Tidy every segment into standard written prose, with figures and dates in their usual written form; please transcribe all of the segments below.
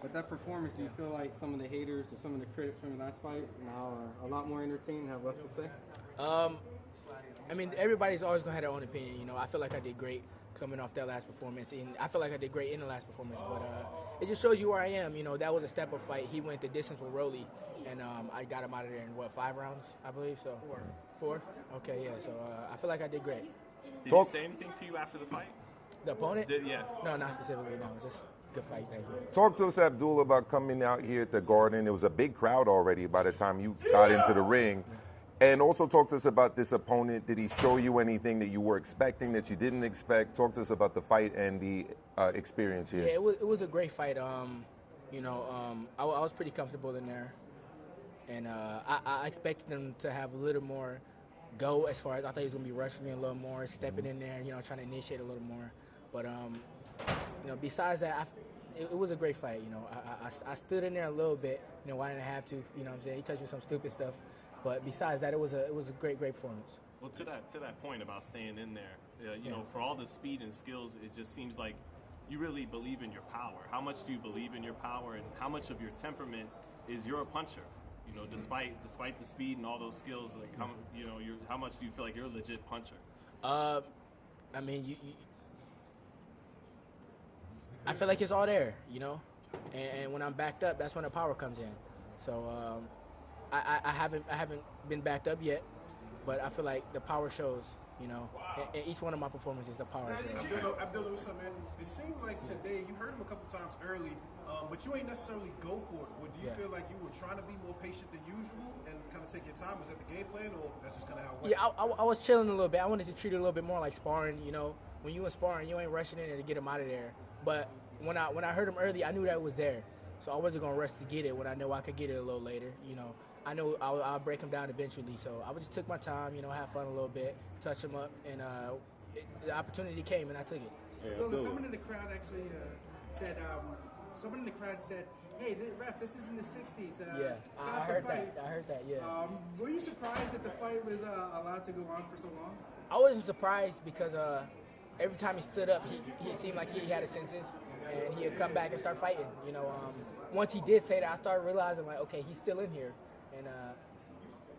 But that performance, do you feel like some of the haters or some of the critics from the last fight now are a lot more entertained, have less to say? I mean, everybody's always gonna have their own opinion. You know, I feel like I did great coming off that last performance, and I feel like I did great in the last performance. But it just shows you where I am. You know, that was a step-up fight. He went the distance with Rolly, and I got him out of there in what, 5 rounds, I believe. So 4. Okay, yeah. So I feel like I did great. Did he say anything to you after the fight? The opponent? Yeah. No, not specifically. No, just good fight. Thank you. Talk to us, Abdullah, about coming out here at the Garden. It was a big crowd already by the time you got into the ring. And also talk to us about this opponent. Did he show you anything that you were expecting that you didn't expect? Talk to us about the fight and the experience here. Yeah, it was a great fight. You know, I was pretty comfortable in there. And I expected him to have a little more go as far as I thought he was going to be rushing me a little more, stepping in there, you know, trying to initiate a little more. But, you know, besides that, it was a great fight. You know, I stood in there a little bit. You know, why didn't I have to? You know what I'm saying? He touched me with some stupid stuff. But besides that, it was a great performance. Well, to that point about staying in there, you know, for all the speed and skills, it just seems like you really believe in your power. How much do you believe in your power, and how much of your temperament is you're a puncher? You know, despite the speed and all those skills, like how much do you feel like you're a legit puncher? I mean, I feel like it's all there, you know, and when I'm backed up, that's when the power comes in. So I haven't been backed up yet, but I feel like the power shows, you know, in each one of my performances, the power shows. Abdullah, what's up, man? It seemed like today you heard him a couple times early, but you ain't necessarily go for it. Do you feel like you were trying to be more patient than usual and kind of take your time? Was that the game plan, or that's just kind of how it went? Yeah, I was chilling a little bit. I wanted to treat it a little bit more like sparring. You know, when you in sparring, you ain't rushing in there to get him out of there. But when I heard him early, I knew that it was there. So I wasn't going to rush to get it when I know I could get it a little later. You know, I know I'll break him down eventually. So I just took my time, you know, have fun a little bit, touch him up, and the opportunity came, and I took it. Well, someone in the crowd actually said, hey, ref, this is in the 60s. Yeah, I heard that, yeah. Were you surprised that the fight was allowed to go on for so long? I wasn't surprised because every time he stood up, he seemed like he had his senses, and he would come back and start fighting. You know, once he did say that, I started realizing, like, okay, he's still in here, and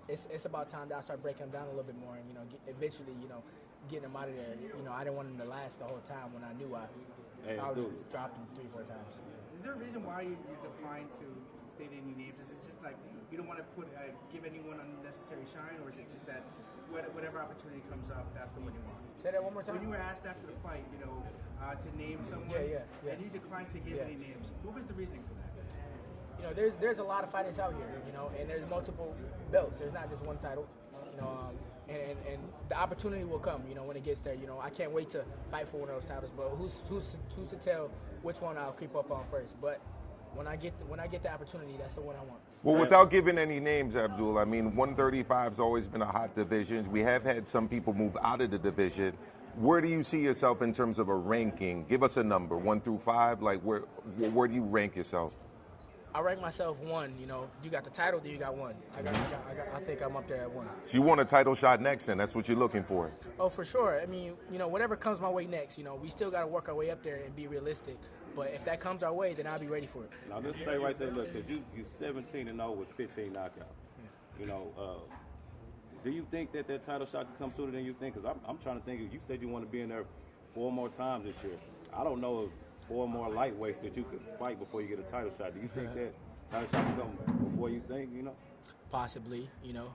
it's about time that I start breaking him down a little bit more, and, you know, eventually, you know, getting him out of there. You know, I didn't want him to last the whole time when I knew I probably dropped him 3-4 times. Is there a reason why you declined to state any names? Is it just like you don't want to give anyone unnecessary shine, or is it just that whatever opportunity comes up, that's the one you want? Say that one more time. When you were asked after the fight, you know, to name someone, and you declined to give any names, what was the reasoning for that? You know, there's a lot of fighters out here, you know, and there's multiple belts. There's not just one title, you know, and the opportunity will come, you know, when it gets there. You know, I can't wait to fight for one of those titles, but who's to tell which one I'll creep up on first? But when I get the opportunity, that's the one I want. Well, without giving any names, Abdul, I mean, 135's always been a hot division. We have had some people move out of the division. Where do you see yourself in terms of a ranking? Give us a number, 1 through 5. Like, where do you rank yourself? I rank myself 1. You know, you got the title, then you got 1. I think I'm up there at 1. So you want a title shot next, and that's what you're looking for? Oh, for sure. I mean, you know, whatever comes my way next, you know, we still got to work our way up there and be realistic. But if that comes our way, then I'll be ready for it. Now, just stay right there, look, because you 17-0 with 15 knockouts. Yeah. You know, do you think that title shot could come sooner than you think? Because I'm trying to think. You said you want to be in there 4 more times this year. I don't know if 4 more lightweights that you could fight before you get a title shot. Do you think that title shot can come before you think, you know? Possibly, you know,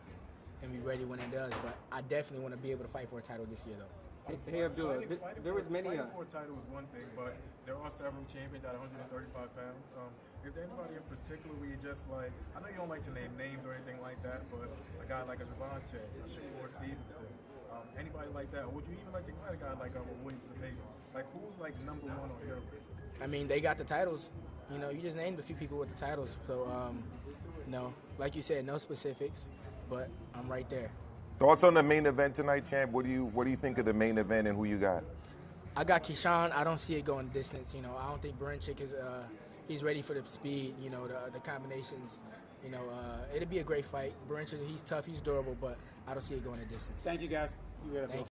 and be ready when it does. But I definitely want to be able to fight for a title this year, though. Hey Abdullah, there was many. Fighting for a title is one thing, but there are several champions at 135 pounds. Is there anybody in particular where you just like? I know you don't like to name names or anything like that, but a guy like a Javante, a Shakur Stevenson, anybody like that, or would you even like to fight a guy like a Williams Zepeda? Like, who's like #1 on your list? I mean, they got the titles. You know, you just named a few people with the titles. So, no, like you said, no specifics, but I'm right there. Thoughts on the main event tonight, champ? What do you think of the main event and who you got? I got Keyshawn. I don't see it going distance. You know, I don't think Bռnček is he's ready for the speed. You know, the combinations. You know, it'll be a great fight. Bռnček, he's tough, he's durable, but I don't see it going a distance. Thank you, guys. Thank you.